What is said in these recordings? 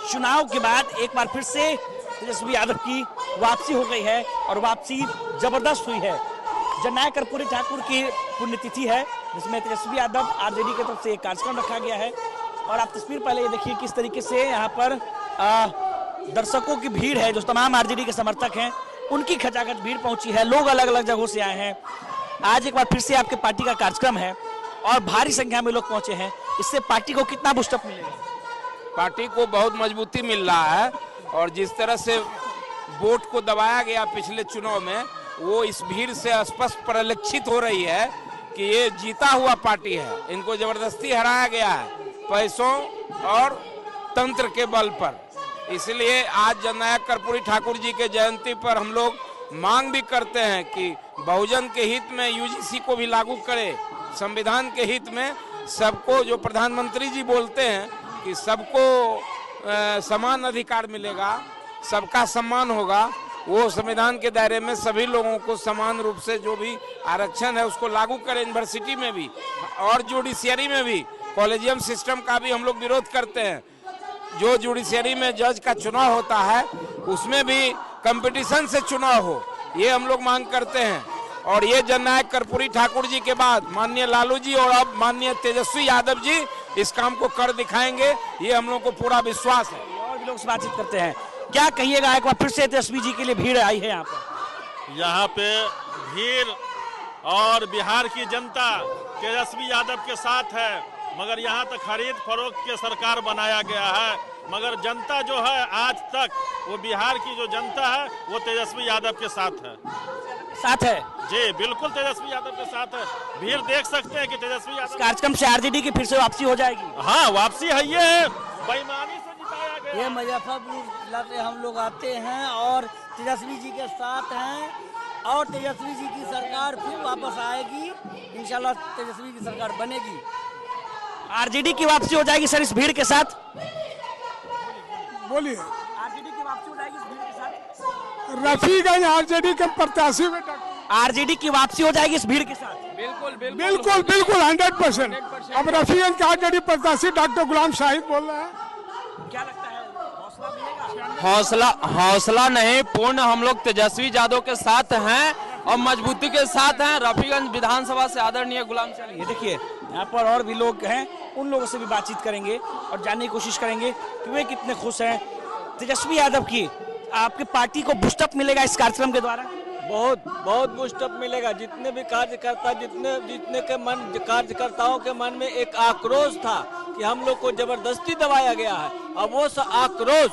चुनाव के बाद एक बार फिर से तेजस्वी यादव की वापसी हो गई है और वापसी जबरदस्त हुई है। जननायक कर्पूरी ठाकुर की पुण्यतिथि है जिसमें तेजस्वी यादव आरजेडी की तरफ से एक कार्यक्रम रखा गया है और आप तस्वीर पहले ये देखिए किस तरीके से यहाँ पर दर्शकों की भीड़ है। जो तमाम आरजेडी के समर्थक हैं उनकी खचाखच भीड़ पहुंची है। लोग अलग अलग जगहों से आए हैं। आज एक बार फिर से आपके पार्टी का कार्यक्रम है और भारी संख्या में लोग पहुंचे हैं। इससे पार्टी को कितना बूस्टअप मिलेगा? पार्टी को बहुत मजबूती मिल रहा है और जिस तरह से वोट को दबाया गया पिछले चुनाव में, वो इस भीड़ से स्पष्ट परिलक्षित हो रही है कि ये जीता हुआ पार्टी है। इनको जबरदस्ती हराया गया है पैसों और तंत्र के बल पर। इसलिए आज जननायक कर्पूरी ठाकुर जी के जयंती पर हम लोग मांग भी करते हैं कि बहुजन के हित में यूजीसी को भी लागू करे, संविधान के हित में सबको, जो प्रधानमंत्री जी बोलते हैं कि सबको समान अधिकार मिलेगा, सबका सम्मान होगा, वो संविधान के दायरे में सभी लोगों को समान रूप से जो भी आरक्षण है उसको लागू करें। यूनिवर्सिटी में भी और जुडिशियरी में भी, कॉलेजियम सिस्टम का भी हम लोग विरोध करते हैं। जो जुडिशियरी में जज का चुनाव होता है उसमें भी कंपटीशन से चुनाव हो, ये हम लोग मांग करते हैं। और ये जननायक कर्पूरी ठाकुर जी के बाद माननीय लालू जी और अब माननीय तेजस्वी यादव जी इस काम को कर दिखाएंगे, ये हम लोग को पूरा विश्वास है। और भी लोग से बातचीत करते हैं, क्या कहिएगा? एक बार फिर से तेजस्वी जी के लिए भीड़ आई है यहाँ पर। यहाँ पे भीड़ और बिहार की जनता तेजस्वी यादव के साथ है, मगर यहाँ तक खरीद फरोख्त के सरकार बनाया गया है, मगर जनता जो है आज तक वो बिहार की जो जनता है वो तेजस्वी यादव के साथ है। जी बिल्कुल तेजस्वी यादव के साथ है। भीड़ देख सकते हैं कि तेजस्वी यादव कार्यक्रम से आरजेडी की फिर से वापसी हो जाएगी। हाँ, वापसी है, ये बेईमानी से जिताया गया। ये मुजफ्फरपुर से हम लोग आते हैं और तेजस्वी जी के साथ हैं और तेजस्वी जी की सरकार फिर वापस आएगी। इंशाल्लाह तेजस्वी की सरकार बनेगी। आरजेडी की वापसी हो जाएगी सर इस भीड़ के साथ? बोलिए। आरजेडी की वापसी हो जाएगी इस भीड़ के साथ? रफीगंज आरजेडी के प्रत्याशी में आरजेडी की वापसी हो जाएगी इस भीड़ के साथ? बिल्कुल 100%। अब रफीगंज के आरजेडी प्रत्याशी डॉक्टर गुलाम शाहिद बोल रहे हैं। क्या लगता है, हौसला मिलेगा? हौसला नहीं, पूर्ण हम लोग तेजस्वी यादव के साथ हैं और मजबूती के साथ हैं। रफीगंज विधानसभा से आदरणीय गुलाम शाहिद। ये देखिए यहाँ पर और भी लोग हैं, उन लोगों से भी बातचीत करेंगे और जानने की कोशिश करेंगे कि वे कितने खुश हैं। तेजस्वी यादव की आपकी पार्टी को बूस्टअप मिलेगा इस कार्यक्रम के द्वारा? बहुत बूस्टअप मिलेगा। जितने भी कार्यकर्ता, जितने के मन, कार्यकर्ताओं के मन में एक आक्रोश था कि हम लोग को जबरदस्ती दबाया गया है, अब वो आक्रोश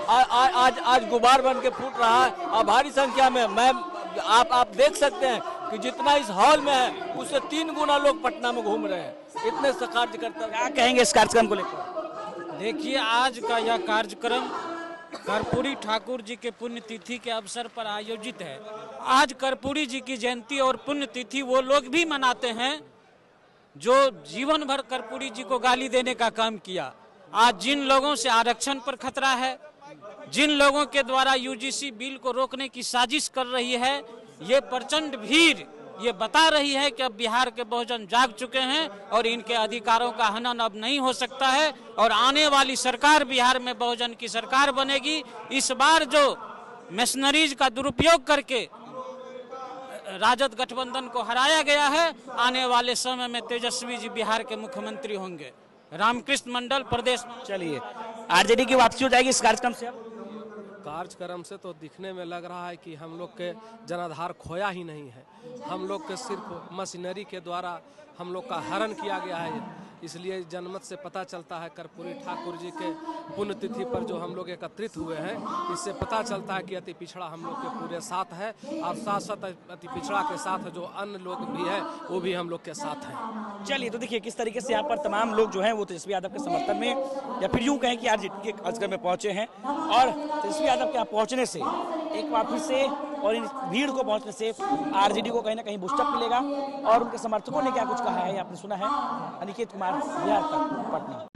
आज गुबार बन के फूट रहा है। और भारी संख्या में आप देख सकते हैं कि जितना इस हॉल में है उससे 3 गुना लोग पटना में घूम रहे हैं। इतने से कार्यकर्ता। क्या कहेंगे इस कार्यक्रम को लेकर? देखिए, आज का यह कार्यक्रम कर्पूरी ठाकुर जी के पुण्यतिथि के अवसर पर आयोजित है। आज कर्पूरी जी की जयंती और पुण्यतिथि वो लोग भी मनाते हैं जो जीवन भर कर्पूरी जी को गाली देने का काम किया। आज जिन लोगों से आरक्षण पर खतरा है, जिन लोगों के द्वारा यूजीसी बिल को रोकने की साजिश कर रही है, ये प्रचंड भीड़ ये बता रही है कि अब बिहार के बहुजन जाग चुके हैं और इनके अधिकारों का हनन अब नहीं हो सकता है और आने वाली सरकार बिहार में बहुजन की सरकार बनेगी। इस बार जो मशीनरीज का दुरुपयोग करके राजद गठबंधन को हराया गया है, आने वाले समय में तेजस्वी जी बिहार के मुख्यमंत्री होंगे। रामकृष्ण मंडल, प्रदेश। चलिए, आरजेडी की वापसी हो जाएगी इस कार्यक्रम से? कार्यक्रम से तो दिखने में लग रहा है कि हम लोग के जनाधार खोया ही नहीं है। हम लोग के सिर्फ मशीनरी के द्वारा हम लोग का हरण किया गया है। इसलिए जनमत से पता चलता है कर्पूरी ठाकुर जी के पुण्यतिथि पर जो हम लोग एकत्रित हुए हैं, इससे पता चलता है कि अति पिछड़ा हम लोग के पूरे साथ है और साथ साथ अति पिछड़ा के साथ जो अन्य लोग भी है वो भी हम लोग के साथ हैं। चलिए, तो देखिए किस तरीके से यहाँ पर तमाम लोग जो हैं वो तेजस्वी यादव के समर्थन में या फिर यूँ कहें कि आरजेडी के कार्यक्रम में पहुँचे हैं और तेजस्वी यादव के यहाँ पहुँचने से एक बार फिर से और इन भीड़ को पहुँचने से आरजेडी को कहीं ना कहीं बूस्टअप मिलेगा। और उनके समर्थकों ने क्या कुछ कहा है आपने सुना है। अनिकेत कुमार, बिहार तक, पटना।